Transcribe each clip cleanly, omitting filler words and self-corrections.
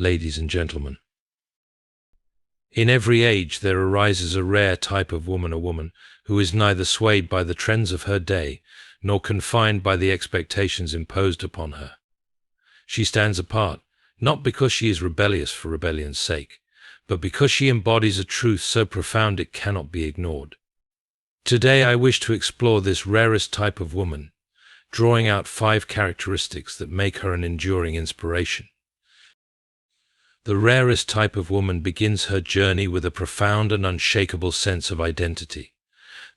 ladies and gentlemen. In every age there arises a rare type of woman, a woman who is neither swayed by the trends of her day nor confined by the expectations imposed upon her. She stands apart, not because she is rebellious for rebellion's sake, but because she embodies a truth so profound it cannot be ignored. Today I wish to explore this rarest type of woman, drawing out 5 characteristics that make her an enduring inspiration. The rarest type of woman begins her journey with a profound and unshakable sense of identity.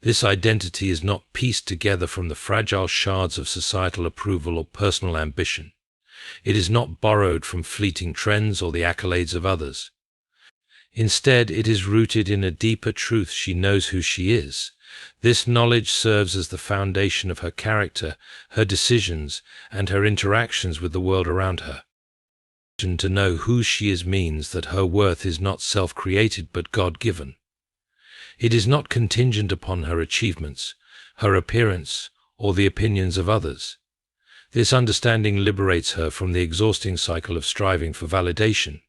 This identity is not pieced together from the fragile shards of societal approval or personal ambition. It is not borrowed from fleeting trends or the accolades of others. Instead, it is rooted in a deeper truth. She knows who she is. This knowledge serves as the foundation of her character, her decisions, and her interactions with the world around her. To know who she is means that her worth is not self-created but God-given. It is not contingent upon her achievements, her appearance, or the opinions of others. This understanding liberates her from the exhausting cycle of striving for validation.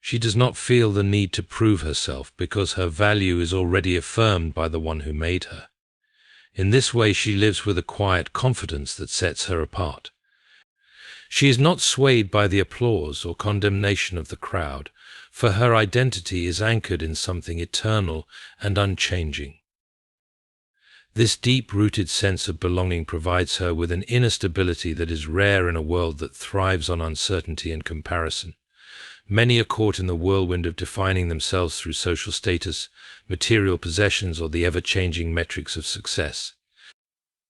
She does not feel the need to prove herself because her value is already affirmed by the one who made her. In this way she lives with a quiet confidence that sets her apart. She is not swayed by the applause or condemnation of the crowd, for her identity is anchored in something eternal and unchanging. This deep-rooted sense of belonging provides her with an inner stability that is rare in a world that thrives on uncertainty and comparison. Many are caught in the whirlwind of defining themselves through social status, material possessions, or the ever-changing metrics of success.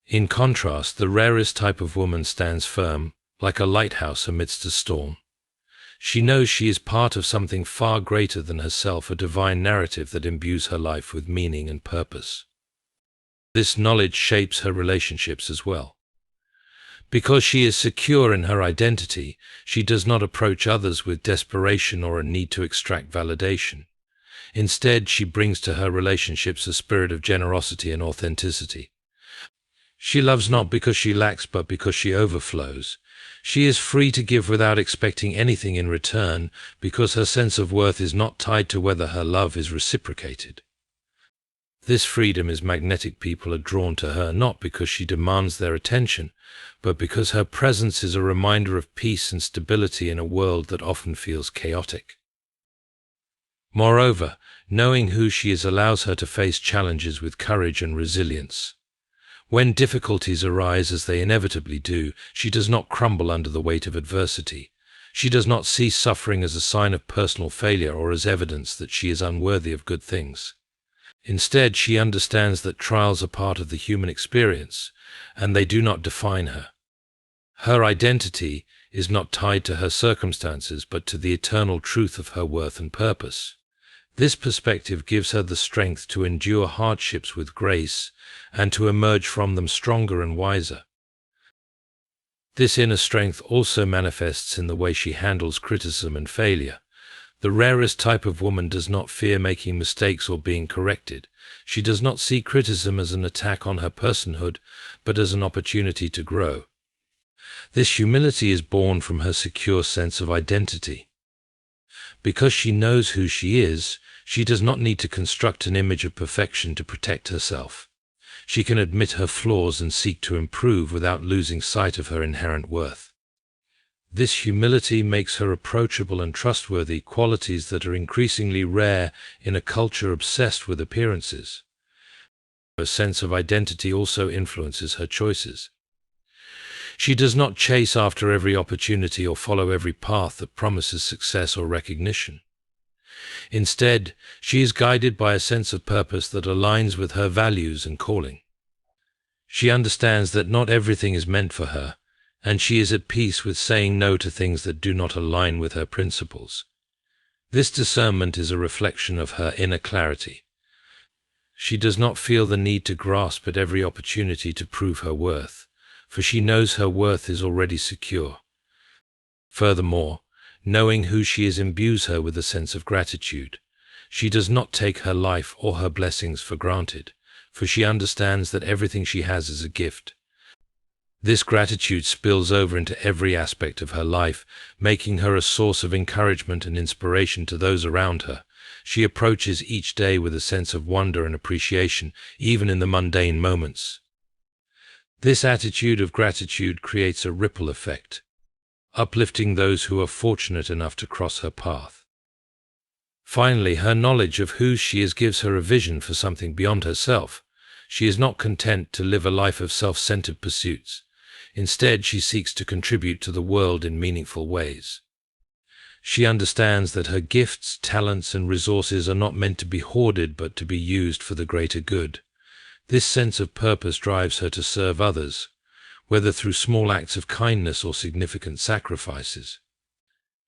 In contrast, the rarest type of woman stands firm, like a lighthouse amidst a storm. She knows she is part of something far greater than herself, a divine narrative that imbues her life with meaning and purpose. This knowledge shapes her relationships as well. Because she is secure in her identity, she does not approach others with desperation or a need to extract validation. Instead, she brings to her relationships a spirit of generosity and authenticity. She loves not because she lacks, but because she overflows. She is free to give without expecting anything in return, because her sense of worth is not tied to whether her love is reciprocated. This freedom is magnetic. People are drawn to her not because she demands their attention, but because her presence is a reminder of peace and stability in a world that often feels chaotic. Moreover, knowing who she is allows her to face challenges with courage and resilience. When difficulties arise, as they inevitably do, she does not crumble under the weight of adversity. She does not see suffering as a sign of personal failure or as evidence that she is unworthy of good things. Instead, she understands that trials are part of the human experience, and they do not define her. Her identity is not tied to her circumstances, but to the eternal truth of her worth and purpose. This perspective gives her the strength to endure hardships with grace and to emerge from them stronger and wiser. This inner strength also manifests in the way she handles criticism and failure. The rarest type of woman does not fear making mistakes or being corrected. She does not see criticism as an attack on her personhood, but as an opportunity to grow. This humility is born from her secure sense of identity. Because she knows who she is, she does not need to construct an image of perfection to protect herself. She can admit her flaws and seek to improve without losing sight of her inherent worth. This humility makes her approachable and trustworthy, qualities that are increasingly rare in a culture obsessed with appearances. Her sense of identity also influences her choices. She does not chase after every opportunity or follow every path that promises success or recognition. Instead, she is guided by a sense of purpose that aligns with her values and calling. She understands that not everything is meant for her, and she is at peace with saying no to things that do not align with her principles. This discernment is a reflection of her inner clarity. She does not feel the need to grasp at every opportunity to prove her worth, for she knows her worth is already secure. Furthermore, knowing who she is imbues her with a sense of gratitude. She does not take her life or her blessings for granted, for she understands that everything she has is a gift. This gratitude spills over into every aspect of her life, making her a source of encouragement and inspiration to those around her. She approaches each day with a sense of wonder and appreciation, even in the mundane moments. This attitude of gratitude creates a ripple effect, uplifting those who are fortunate enough to cross her path. Finally, her knowledge of who she is gives her a vision for something beyond herself. She is not content to live a life of self-centered pursuits. Instead, she seeks to contribute to the world in meaningful ways. She understands that her gifts, talents, and resources are not meant to be hoarded but to be used for the greater good. This sense of purpose drives her to serve others, whether through small acts of kindness or significant sacrifices.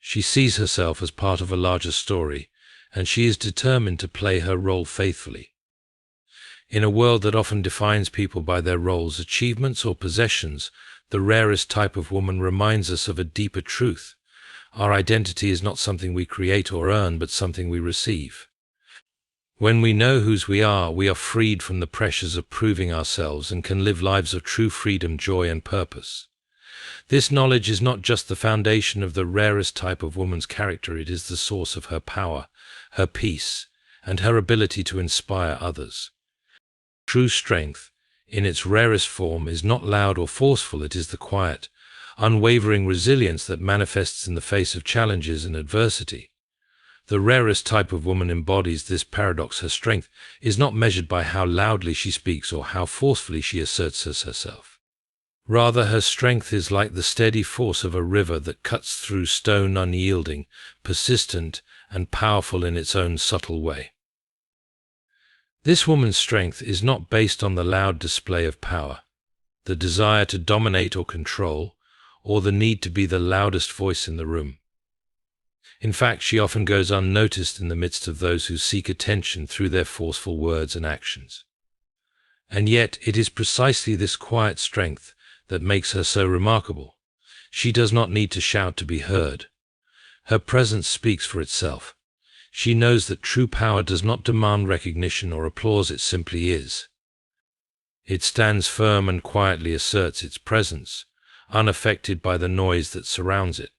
She sees herself as part of a larger story, and she is determined to play her role faithfully. In a world that often defines people by their roles, achievements, or possessions, the rarest type of woman reminds us of a deeper truth. Our identity is not something we create or earn, but something we receive. When we know whose we are freed from the pressures of proving ourselves and can live lives of true freedom, joy, and purpose. This knowledge is not just the foundation of the rarest type of woman's character, it is the source of her power, her peace, and her ability to inspire others. True strength, in its rarest form, is not loud or forceful, it is the quiet, unwavering resilience that manifests in the face of challenges and adversity. The rarest type of woman embodies this paradox. Her strength is not measured by how loudly she speaks or how forcefully she asserts herself. Rather, her strength is like the steady force of a river that cuts through stone, unyielding, persistent, and powerful in its own subtle way. This woman's strength is not based on the loud display of power, the desire to dominate or control, or the need to be the loudest voice in the room. In fact, she often goes unnoticed in the midst of those who seek attention through their forceful words and actions. And yet, it is precisely this quiet strength that makes her so remarkable. She does not need to shout to be heard. Her presence speaks for itself. She knows that true power does not demand recognition or applause, it simply is. It stands firm and quietly asserts its presence, unaffected by the noise that surrounds it.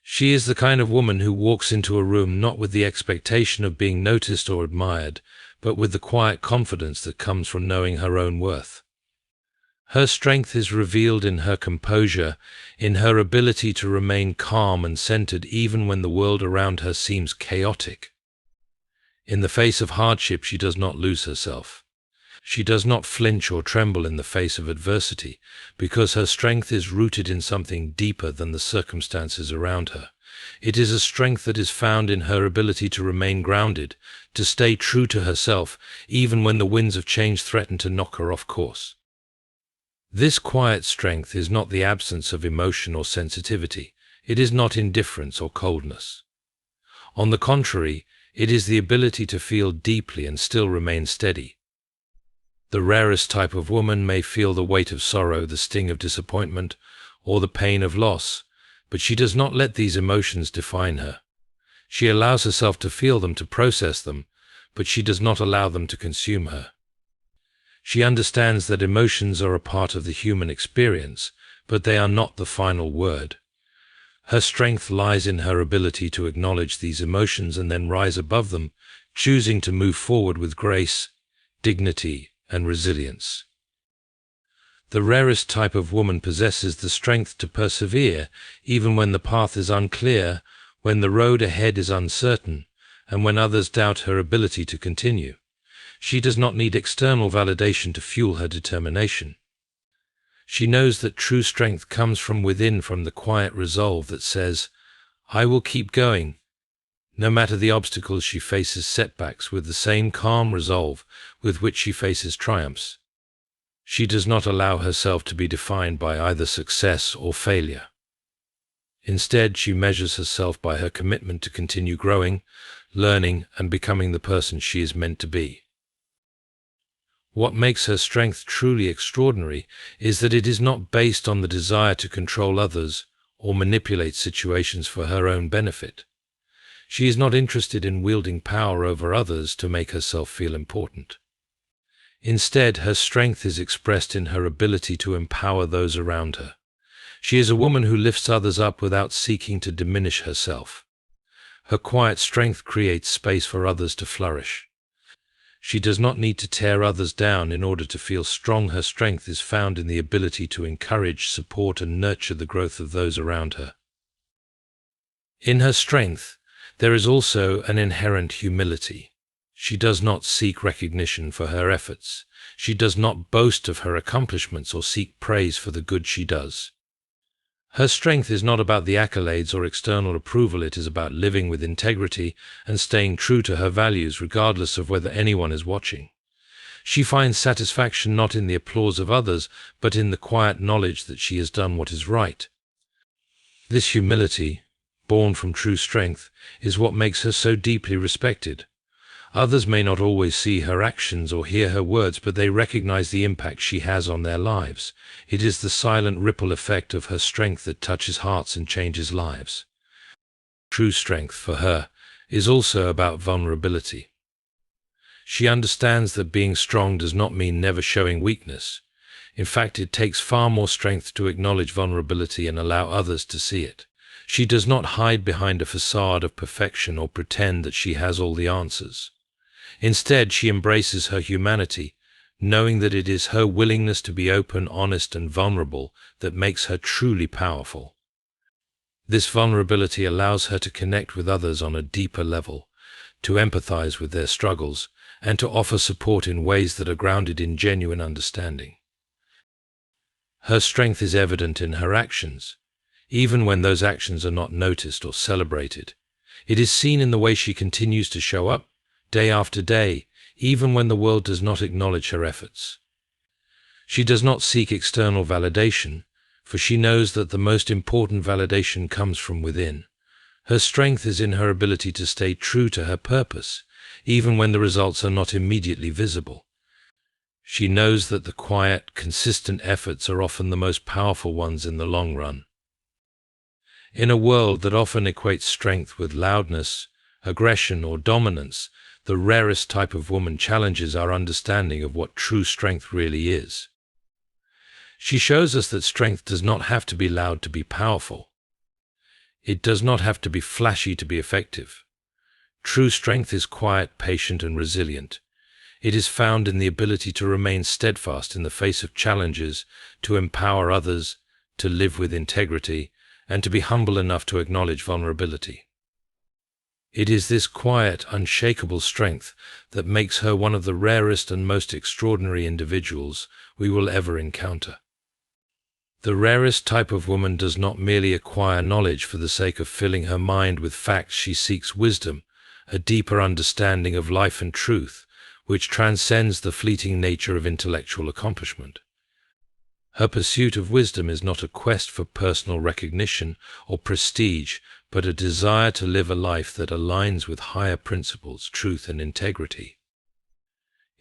She is the kind of woman who walks into a room not with the expectation of being noticed or admired, but with the quiet confidence that comes from knowing her own worth. Her strength is revealed in her composure, in her ability to remain calm and centered even when the world around her seems chaotic. In the face of hardship, she does not lose herself. She does not flinch or tremble in the face of adversity, because her strength is rooted in something deeper than the circumstances around her. It is a strength that is found in her ability to remain grounded, to stay true to herself, even when the winds of change threaten to knock her off course. This quiet strength is not the absence of emotion or sensitivity. It is not indifference or coldness. On the contrary, it is the ability to feel deeply and still remain steady. The rarest type of woman may feel the weight of sorrow, the sting of disappointment, or the pain of loss, but she does not let these emotions define her. She allows herself to feel them, to process them, but she does not allow them to consume her. She understands that emotions are a part of the human experience, but they are not the final word. Her strength lies in her ability to acknowledge these emotions and then rise above them, choosing to move forward with grace, dignity, and resilience. The rarest type of woman possesses the strength to persevere even when the path is unclear, when the road ahead is uncertain, and when others doubt her ability to continue. She does not need external validation to fuel her determination. She knows that true strength comes from within, from the quiet resolve that says, "I will keep going." No matter the obstacles, she faces setbacks with the same calm resolve with which she faces triumphs. She does not allow herself to be defined by either success or failure. Instead, she measures herself by her commitment to continue growing, learning, and becoming the person she is meant to be. What makes her strength truly extraordinary is that it is not based on the desire to control others or manipulate situations for her own benefit. She is not interested in wielding power over others to make herself feel important. Instead, her strength is expressed in her ability to empower those around her. She is a woman who lifts others up without seeking to diminish herself. Her quiet strength creates space for others to flourish. She does not need to tear others down in order to feel strong. Her strength is found in the ability to encourage, support, and nurture the growth of those around her. In her strength, there is also an inherent humility. She does not seek recognition for her efforts. She does not boast of her accomplishments or seek praise for the good she does. Her strength is not about the accolades or external approval. It is about living with integrity and staying true to her values regardless of whether anyone is watching. She finds satisfaction not in the applause of others, but in the quiet knowledge that she has done what is right. This humility, born from true strength, is what makes her so deeply respected. Others may not always see her actions or hear her words, but they recognize the impact she has on their lives. It is the silent ripple effect of her strength that touches hearts and changes lives. True strength, for her, is also about vulnerability. She understands that being strong does not mean never showing weakness. In fact, it takes far more strength to acknowledge vulnerability and allow others to see it. She does not hide behind a facade of perfection or pretend that she has all the answers. Instead, she embraces her humanity, knowing that it is her willingness to be open, honest, and vulnerable that makes her truly powerful. This vulnerability allows her to connect with others on a deeper level, to empathize with their struggles, and to offer support in ways that are grounded in genuine understanding. Her strength is evident in her actions, even when those actions are not noticed or celebrated. It is seen in the way she continues to show up, day after day, even when the world does not acknowledge her efforts. She does not seek external validation, for she knows that the most important validation comes from within. Her strength is in her ability to stay true to her purpose, even when the results are not immediately visible. She knows that the quiet, consistent efforts are often the most powerful ones in the long run. In a world that often equates strength with loudness, aggression, or dominance, the rarest type of woman challenges our understanding of what true strength really is. She shows us that strength does not have to be loud to be powerful. It does not have to be flashy to be effective. True strength is quiet, patient, and resilient. It is found in the ability to remain steadfast in the face of challenges, to empower others, to live with integrity, and to be humble enough to acknowledge vulnerability. It is this quiet, unshakable strength that makes her one of the rarest and most extraordinary individuals we will ever encounter. The rarest type of woman does not merely acquire knowledge for the sake of filling her mind with facts. She seeks wisdom, a deeper understanding of life and truth, which transcends the fleeting nature of intellectual accomplishment. Her pursuit of wisdom is not a quest for personal recognition or prestige, but a desire to live a life that aligns with higher principles, truth, and integrity.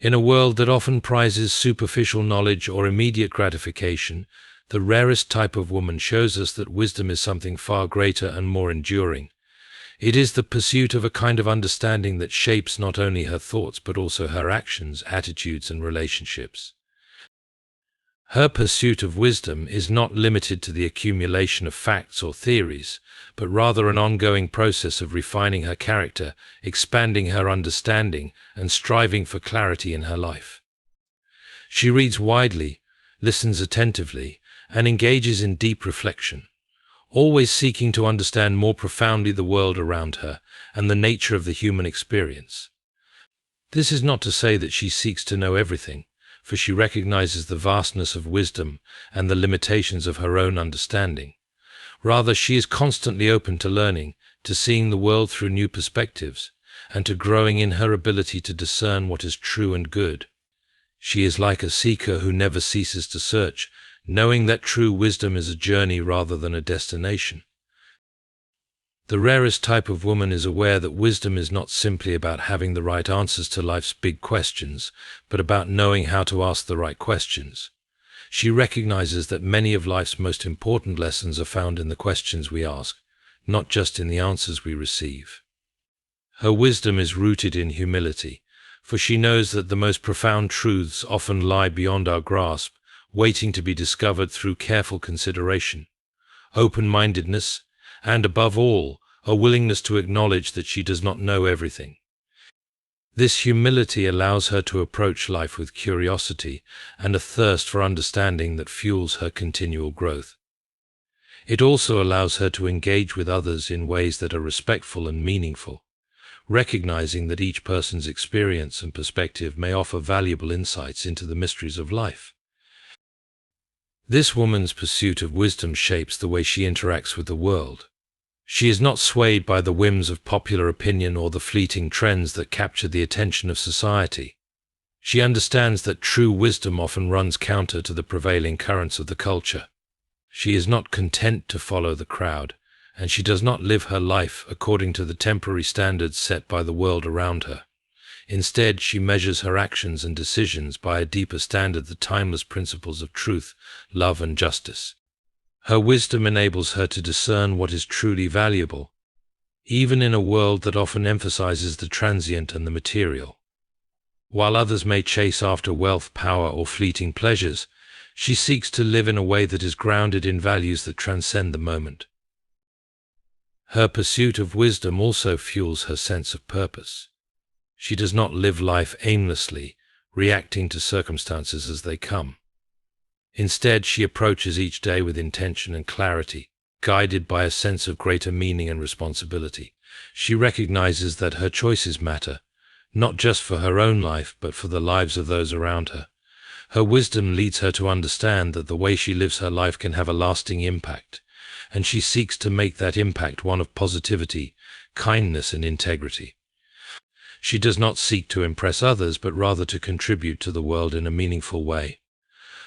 In a world that often prizes superficial knowledge or immediate gratification, the rarest type of woman shows us that wisdom is something far greater and more enduring. It is the pursuit of a kind of understanding that shapes not only her thoughts but also her actions, attitudes, and relationships. Her pursuit of wisdom is not limited to the accumulation of facts or theories, but rather an ongoing process of refining her character, expanding her understanding, and striving for clarity in her life. She reads widely, listens attentively, and engages in deep reflection, always seeking to understand more profoundly the world around her and the nature of the human experience. This is not to say that she seeks to know everything, for she recognizes the vastness of wisdom and the limitations of her own understanding. Rather, she is constantly open to learning, to seeing the world through new perspectives, and to growing in her ability to discern what is true and good. She is like a seeker who never ceases to search, knowing that true wisdom is a journey rather than a destination. The rarest type of woman is aware that wisdom is not simply about having the right answers to life's big questions, but about knowing how to ask the right questions. She recognizes that many of life's most important lessons are found in the questions we ask, not just in the answers we receive. Her wisdom is rooted in humility, for she knows that the most profound truths often lie beyond our grasp, waiting to be discovered through careful consideration, open-mindedness, and above all, a willingness to acknowledge that she does not know everything. This humility allows her to approach life with curiosity and a thirst for understanding that fuels her continual growth. It also allows her to engage with others in ways that are respectful and meaningful, recognizing that each person's experience and perspective may offer valuable insights into the mysteries of life. This woman's pursuit of wisdom shapes the way she interacts with the world. She is not swayed by the whims of popular opinion or the fleeting trends that capture the attention of society. She understands that true wisdom often runs counter to the prevailing currents of the culture. She is not content to follow the crowd, and she does not live her life according to the temporary standards set by the world around her. Instead, she measures her actions and decisions by a deeper standard, the timeless principles of truth, love, and justice. Her wisdom enables her to discern what is truly valuable, even in a world that often emphasizes the transient and the material. While others may chase after wealth, power, or fleeting pleasures, she seeks to live in a way that is grounded in values that transcend the moment. Her pursuit of wisdom also fuels her sense of purpose. She does not live life aimlessly, reacting to circumstances as they come. Instead, she approaches each day with intention and clarity, guided by a sense of greater meaning and responsibility. She recognizes that her choices matter, not just for her own life, but for the lives of those around her. Her wisdom leads her to understand that the way she lives her life can have a lasting impact, and she seeks to make that impact one of positivity, kindness, and integrity. She does not seek to impress others, but rather to contribute to the world in a meaningful way.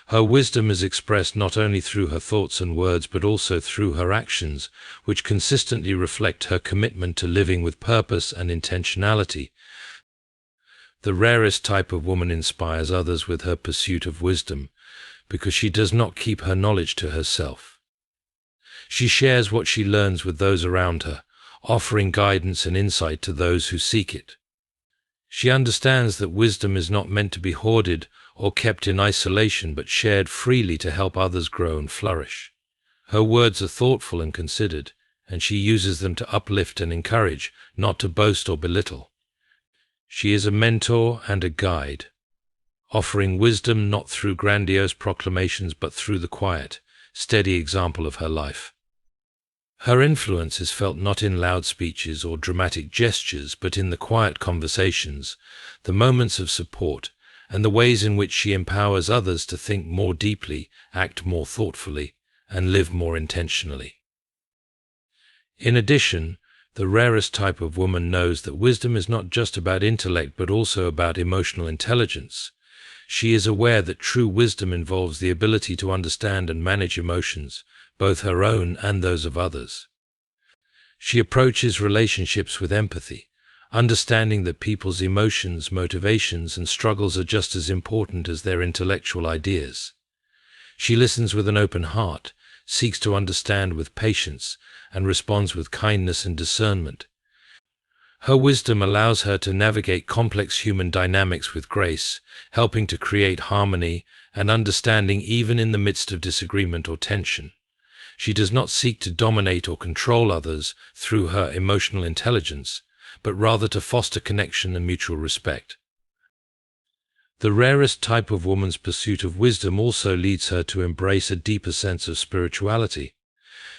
Her wisdom is expressed not only through her thoughts and words, but also through her actions, which consistently reflect her commitment to living with purpose and intentionality. The rarest type of woman inspires others with her pursuit of wisdom, because she does not keep her knowledge to herself. She shares what she learns with those around her, offering guidance and insight to those who seek it. She understands that wisdom is not meant to be hoarded or kept in isolation, but shared freely to help others grow and flourish. Her words are thoughtful and considered, and she uses them to uplift and encourage, not to boast or belittle. She is a mentor and a guide, offering wisdom not through grandiose proclamations, but through the quiet, steady example of her life. Her influence is felt not in loud speeches or dramatic gestures, but in the quiet conversations, the moments of support, and the ways in which she empowers others to think more deeply, act more thoughtfully, and live more intentionally. In addition, the rarest type of woman knows that wisdom is not just about intellect, but also about emotional intelligence. She is aware that true wisdom involves the ability to understand and manage emotions, both her own and those of others. She approaches relationships with empathy, understanding that people's emotions, motivations, and struggles are just as important as their intellectual ideas. She listens with an open heart, seeks to understand with patience, and responds with kindness and discernment. Her wisdom allows her to navigate complex human dynamics with grace, helping to create harmony and understanding even in the midst of disagreement or tension. She does not seek to dominate or control others through her emotional intelligence, but rather to foster connection and mutual respect. The rarest type of woman's pursuit of wisdom also leads her to embrace a deeper sense of spirituality.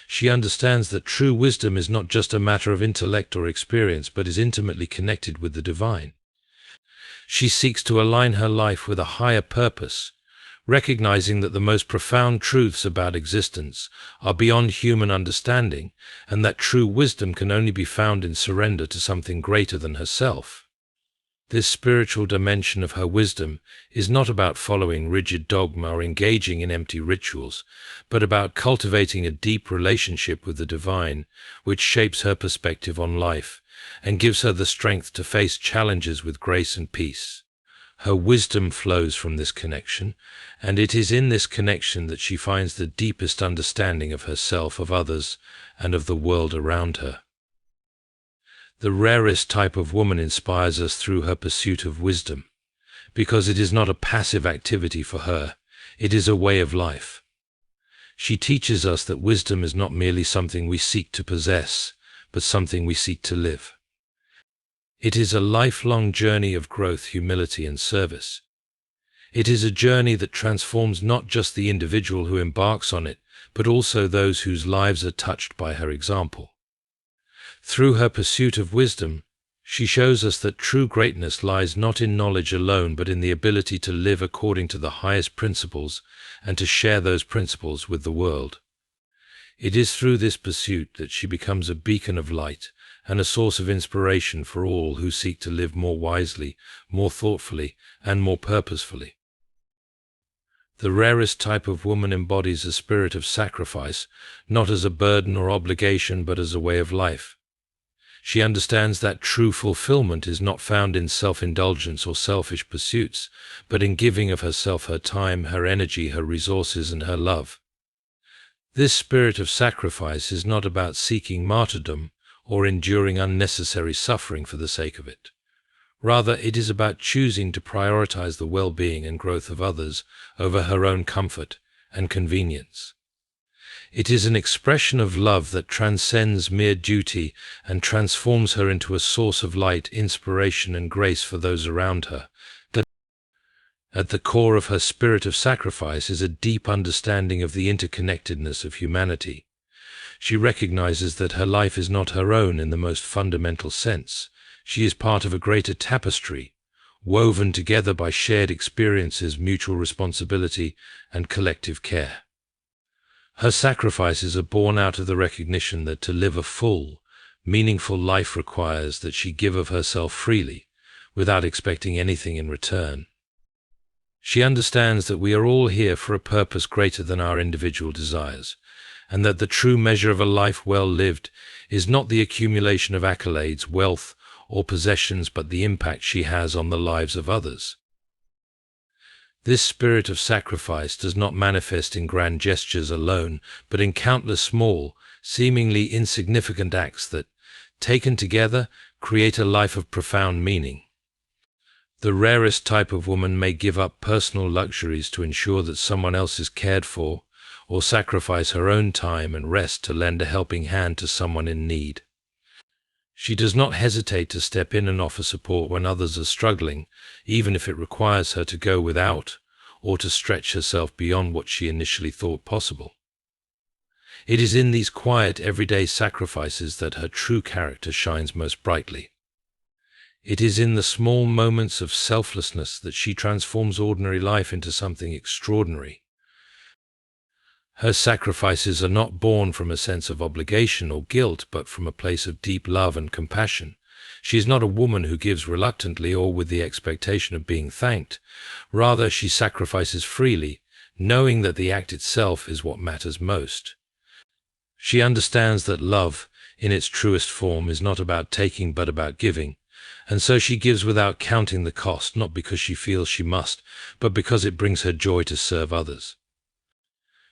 She understands that true wisdom is not just a matter of intellect or experience, but is intimately connected with the divine. She seeks to align her life with a higher purpose, recognizing that the most profound truths about existence are beyond human understanding, and that true wisdom can only be found in surrender to something greater than herself. This spiritual dimension of her wisdom is not about following rigid dogma or engaging in empty rituals, but about cultivating a deep relationship with the divine, which shapes her perspective on life and gives her the strength to face challenges with grace and peace. Her wisdom flows from this connection, and it is in this connection that she finds the deepest understanding of herself, of others, and of the world around her. The rarest type of woman inspires us through her pursuit of wisdom, because it is not a passive activity for her, it is a way of life. She teaches us that wisdom is not merely something we seek to possess, but something we seek to live. It is a lifelong journey of growth, humility, and service. It is a journey that transforms not just the individual who embarks on it, but also those whose lives are touched by her example. Through her pursuit of wisdom, she shows us that true greatness lies not in knowledge alone, but in the ability to live according to the highest principles and to share those principles with the world. It is through this pursuit that she becomes a beacon of light and a source of inspiration for all who seek to live more wisely, more thoughtfully, and more purposefully. The rarest type of woman embodies a spirit of sacrifice, not as a burden or obligation, but as a way of life. She understands that true fulfillment is not found in self-indulgence or selfish pursuits, but in giving of herself, her time, her energy, her resources, and her love. This spirit of sacrifice is not about seeking martyrdom or enduring unnecessary suffering for the sake of it. Rather, it is about choosing to prioritize the well-being and growth of others over her own comfort and convenience. It is an expression of love that transcends mere duty and transforms her into a source of light, inspiration, and grace for those around her. At the core of her spirit of sacrifice is a deep understanding of the interconnectedness of humanity. She recognizes that her life is not her own in the most fundamental sense. She is part of a greater tapestry, woven together by shared experiences, mutual responsibility, and collective care. Her sacrifices are born out of the recognition that to live a full, meaningful life requires that she give of herself freely, without expecting anything in return. She understands that we are all here for a purpose greater than our individual desires, and that the true measure of a life well lived is not the accumulation of accolades, wealth, or possessions, but the impact she has on the lives of others. This spirit of sacrifice does not manifest in grand gestures alone, but in countless small, seemingly insignificant acts that, taken together, create a life of profound meaning. The rarest type of woman may give up personal luxuries to ensure that someone else is cared for, or sacrifice her own time and rest to lend a helping hand to someone in need. She does not hesitate to step in and offer support when others are struggling, even if it requires her to go without or to stretch herself beyond what she initially thought possible. It is in these quiet, everyday sacrifices that her true character shines most brightly. It is in the small moments of selflessness that she transforms ordinary life into something extraordinary. Her sacrifices are not born from a sense of obligation or guilt, but from a place of deep love and compassion. She is not a woman who gives reluctantly or with the expectation of being thanked. Rather, she sacrifices freely, knowing that the act itself is what matters most. She understands that love, in its truest form, is not about taking but about giving, and so she gives without counting the cost, not because she feels she must, but because it brings her joy to serve others.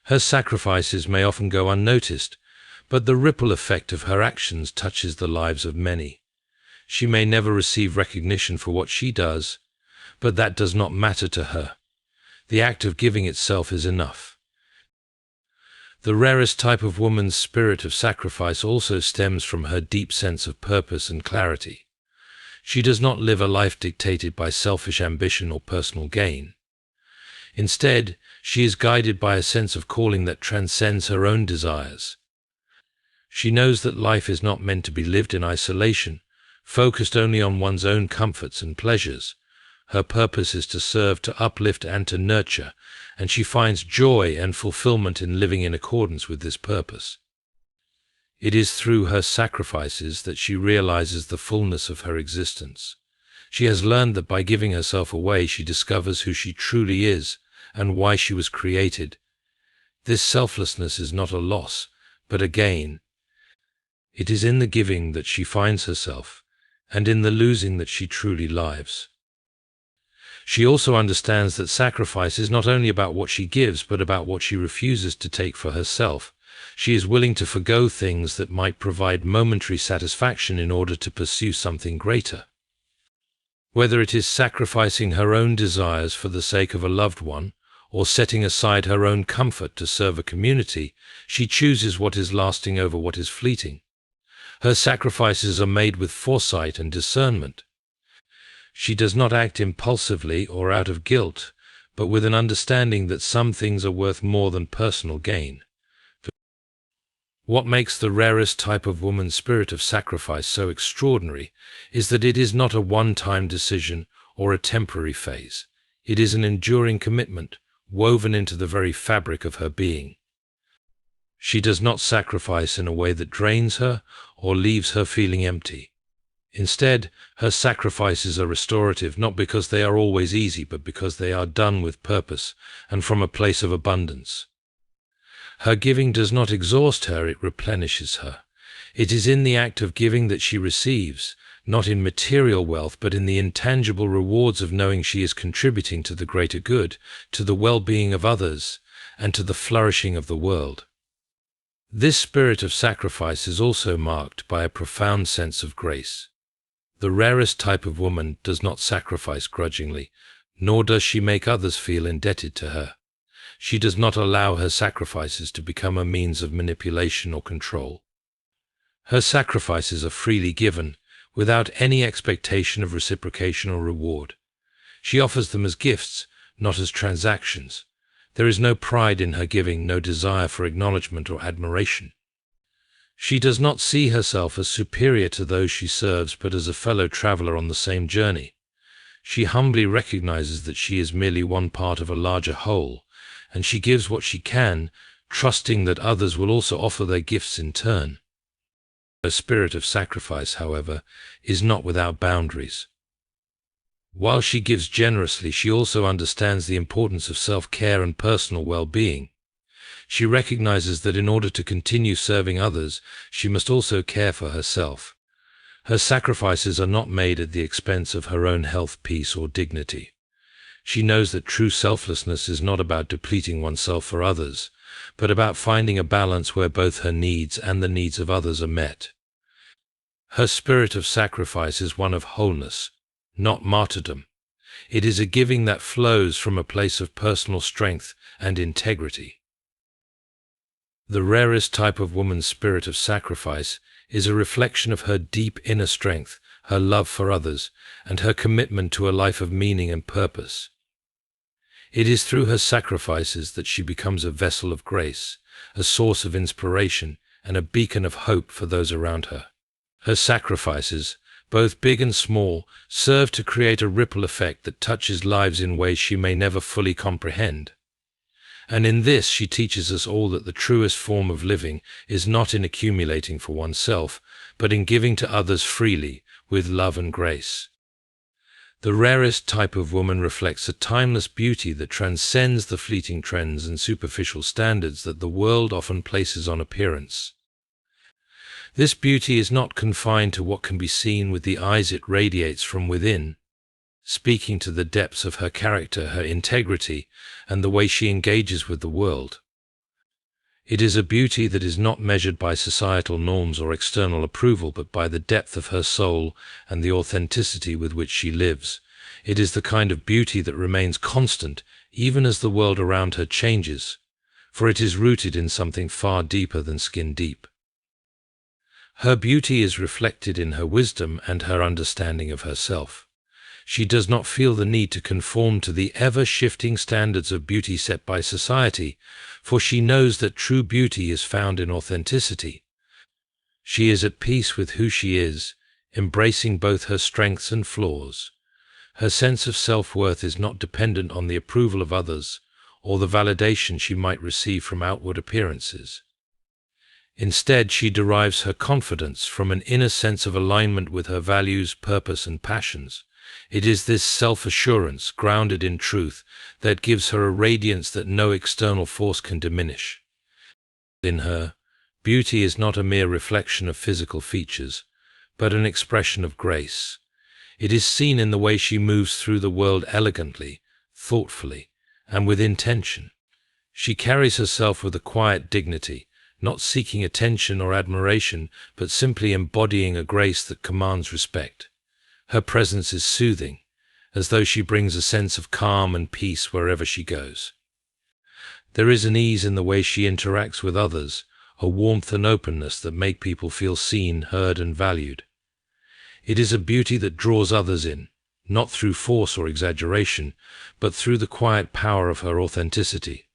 Her sacrifices may often go unnoticed, but the ripple effect of her actions touches the lives of many. She may never receive recognition for what she does, but that does not matter to her. The act of giving itself is enough. The rarest type of woman's spirit of sacrifice also stems from her deep sense of purpose and clarity. She does not live a life dictated by selfish ambition or personal gain. Instead, she is guided by a sense of calling that transcends her own desires. She knows that life is not meant to be lived in isolation, focused only on one's own comforts and pleasures. Her purpose is to serve, to uplift, and to nurture, and she finds joy and fulfillment in living in accordance with this purpose. It is through her sacrifices that she realizes the fullness of her existence. She has learned that by giving herself away, she discovers who she truly is and why she was created. This selflessness is not a loss, but a gain. It is in the giving that she finds herself, and in the losing that she truly lives. She also understands that sacrifice is not only about what she gives, but about what she refuses to take for herself. She is willing to forgo things that might provide momentary satisfaction in order to pursue something greater. Whether it is sacrificing her own desires for the sake of a loved one, or setting aside her own comfort to serve a community, she chooses what is lasting over what is fleeting. Her sacrifices are made with foresight and discernment. She does not act impulsively or out of guilt, but with an understanding that some things are worth more than personal gain. What makes the rarest type of woman's spirit of sacrifice so extraordinary is that it is not a one-time decision or a temporary phase. It is an enduring commitment, woven into the very fabric of her being. She does not sacrifice in a way that drains her or leaves her feeling empty. Instead, her sacrifices are restorative not because they are always easy, but because they are done with purpose and from a place of abundance. Her giving does not exhaust her, it replenishes her. It is in the act of giving that she receives, not in material wealth, but in the intangible rewards of knowing she is contributing to the greater good, to the well-being of others, and to the flourishing of the world. This spirit of sacrifice is also marked by a profound sense of grace. The rarest type of woman does not sacrifice grudgingly, nor does she make others feel indebted to her. She does not allow her sacrifices to become a means of manipulation or control. Her sacrifices are freely given, without any expectation of reciprocation or reward. She offers them as gifts, not as transactions. There is no pride in her giving, no desire for acknowledgement or admiration. She does not see herself as superior to those she serves, but as a fellow traveler on the same journey. She humbly recognizes that she is merely one part of a larger whole, and she gives what she can, trusting that others will also offer their gifts in turn. Her spirit of sacrifice, however, is not without boundaries. While she gives generously, she also understands the importance of self-care and personal well-being. She recognizes that in order to continue serving others, she must also care for herself. Her sacrifices are not made at the expense of her own health, peace, or dignity. She knows that true selflessness is not about depleting oneself for others, but about finding a balance where both her needs and the needs of others are met. Her spirit of sacrifice is one of wholeness, not martyrdom. It is a giving that flows from a place of personal strength and integrity. The rarest type of woman's spirit of sacrifice is a reflection of her deep inner strength, her love for others, and her commitment to a life of meaning and purpose. It is through her sacrifices that she becomes a vessel of grace, a source of inspiration, and a beacon of hope for those around her. Her sacrifices, both big and small, serve to create a ripple effect that touches lives in ways she may never fully comprehend. And in this she teaches us all that the truest form of living is not in accumulating for oneself, but in giving to others freely, with love and grace. The rarest type of woman reflects a timeless beauty that transcends the fleeting trends and superficial standards that the world often places on appearance. This beauty is not confined to what can be seen with the eyes, it radiates from within, speaking to the depths of her character, her integrity, and the way she engages with the world. It is a beauty that is not measured by societal norms or external approval, but by the depth of her soul and the authenticity with which she lives. It is the kind of beauty that remains constant even as the world around her changes, for it is rooted in something far deeper than skin deep. Her beauty is reflected in her wisdom and her understanding of herself. She does not feel the need to conform to the ever-shifting standards of beauty set by society, for she knows that true beauty is found in authenticity. She is at peace with who she is, embracing both her strengths and flaws. Her sense of self-worth is not dependent on the approval of others or the validation she might receive from outward appearances. Instead, she derives her confidence from an inner sense of alignment with her values, purpose, and passions. It is this self-assurance, grounded in truth, that gives her a radiance that no external force can diminish. In her, beauty is not a mere reflection of physical features, but an expression of grace. It is seen in the way she moves through the world elegantly, thoughtfully, and with intention. She carries herself with a quiet dignity, not seeking attention or admiration, but simply embodying a grace that commands respect. Her presence is soothing, as though she brings a sense of calm and peace wherever she goes. There is an ease in the way she interacts with others, a warmth and openness that make people feel seen, heard, and valued. It is a beauty that draws others in, not through force or exaggeration, but through the quiet power of her authenticity.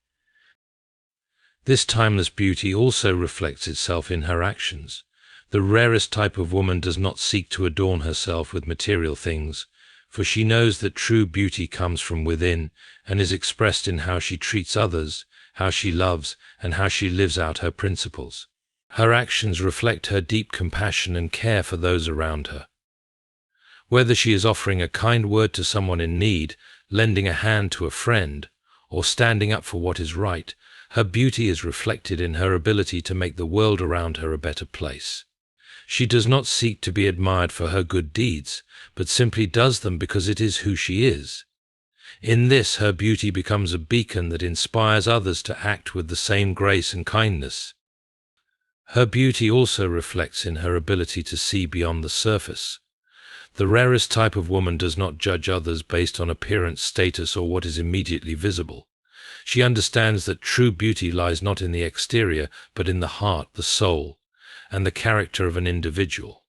This timeless beauty also reflects itself in her actions. The rarest type of woman does not seek to adorn herself with material things, for she knows that true beauty comes from within and is expressed in how she treats others, how she loves, and how she lives out her principles. Her actions reflect her deep compassion and care for those around her. Whether she is offering a kind word to someone in need, lending a hand to a friend, or standing up for what is right, her beauty is reflected in her ability to make the world around her a better place. She does not seek to be admired for her good deeds, but simply does them because it is who she is. In this, her beauty becomes a beacon that inspires others to act with the same grace and kindness. Her beauty also reflects in her ability to see beyond the surface. The rarest type of woman does not judge others based on appearance, status, or what is immediately visible. She understands that true beauty lies not in the exterior, but in the heart, the soul, and the character of an individual.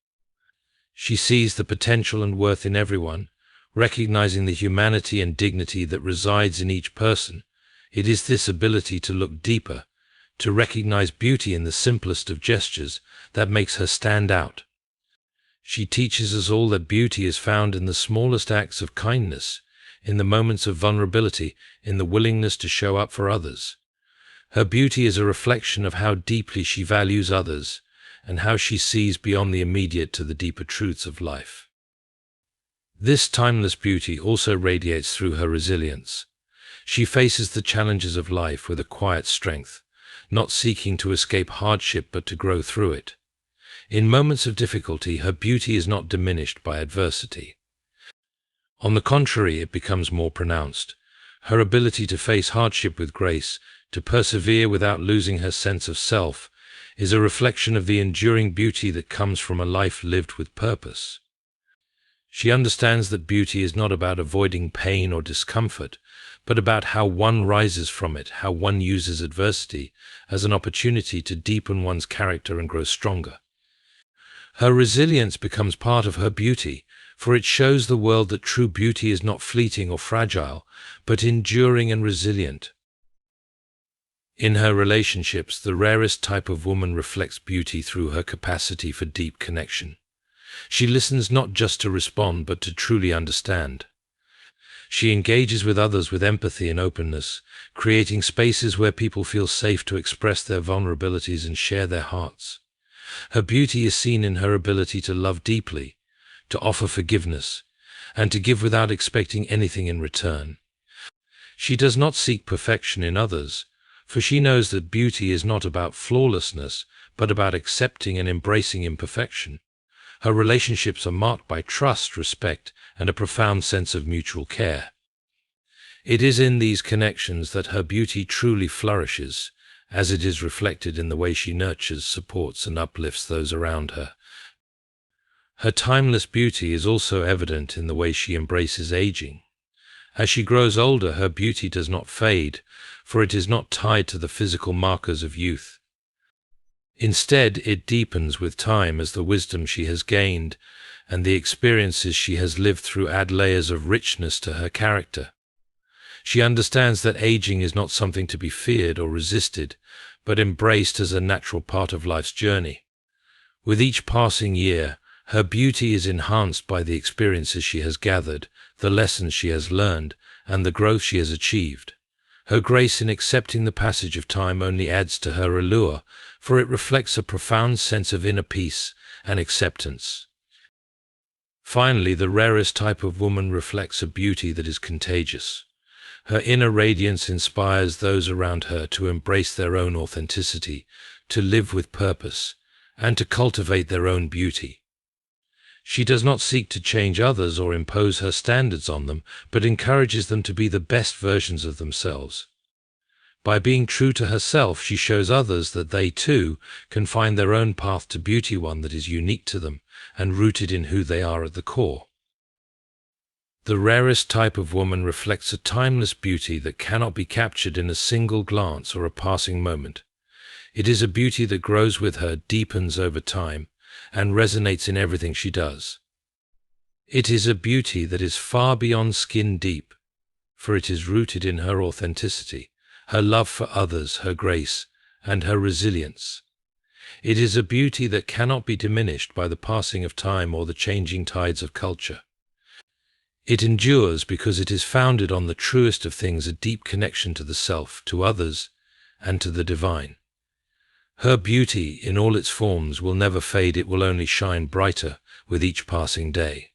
She sees the potential and worth in everyone, recognizing the humanity and dignity that resides in each person. It is this ability to look deeper, to recognize beauty in the simplest of gestures, that makes her stand out. She teaches us all that beauty is found in the smallest acts of kindness, in the moments of vulnerability, in the willingness to show up for others. Her beauty is a reflection of how deeply she values others, and how she sees beyond the immediate to the deeper truths of life. This timeless beauty also radiates through her resilience. She faces the challenges of life with a quiet strength, not seeking to escape hardship but to grow through it. In moments of difficulty, her beauty is not diminished by adversity. On the contrary, it becomes more pronounced. Her ability to face hardship with grace, to persevere without losing her sense of self, is a reflection of the enduring beauty that comes from a life lived with purpose. She understands that beauty is not about avoiding pain or discomfort, but about how one rises from it, how one uses adversity as an opportunity to deepen one's character and grow stronger. Her resilience becomes part of her beauty, for it shows the world that true beauty is not fleeting or fragile, but enduring and resilient. In her relationships, the rarest type of woman reflects beauty through her capacity for deep connection. She listens not just to respond, but to truly understand. She engages with others with empathy and openness, creating spaces where people feel safe to express their vulnerabilities and share their hearts. Her beauty is seen in her ability to love deeply, to offer forgiveness, and to give without expecting anything in return. She does not seek perfection in others, for she knows that beauty is not about flawlessness, but about accepting and embracing imperfection. Her relationships are marked by trust, respect, and a profound sense of mutual care. It is in these connections that her beauty truly flourishes, as it is reflected in the way she nurtures, supports, and uplifts those around her. Her timeless beauty is also evident in the way she embraces aging. As she grows older, her beauty does not fade, for it is not tied to the physical markers of youth. Instead, it deepens with time as the wisdom she has gained and the experiences she has lived through add layers of richness to her character. She understands that aging is not something to be feared or resisted, but embraced as a natural part of life's journey. With each passing year, her beauty is enhanced by the experiences she has gathered, the lessons she has learned, and the growth she has achieved. Her grace in accepting the passage of time only adds to her allure, for it reflects a profound sense of inner peace and acceptance. Finally, the rarest type of woman reflects a beauty that is contagious. Her inner radiance inspires those around her to embrace their own authenticity, to live with purpose, and to cultivate their own beauty. She does not seek to change others or impose her standards on them, but encourages them to be the best versions of themselves. By being true to herself, she shows others that they, too, can find their own path to beauty, one that is unique to them and rooted in who they are at the core. The rarest type of woman reflects a timeless beauty that cannot be captured in a single glance or a passing moment. It is a beauty that grows with her, deepens over time, and resonates in everything she does. It is a beauty that is far beyond skin deep, for it is rooted in her authenticity, her love for others, her grace, and her resilience. It is a beauty that cannot be diminished by the passing of time or the changing tides of culture. It endures because it is founded on the truest of things, a deep connection to the self, to others, and to the divine. Her beauty, in all its forms, will never fade. It will only shine brighter with each passing day.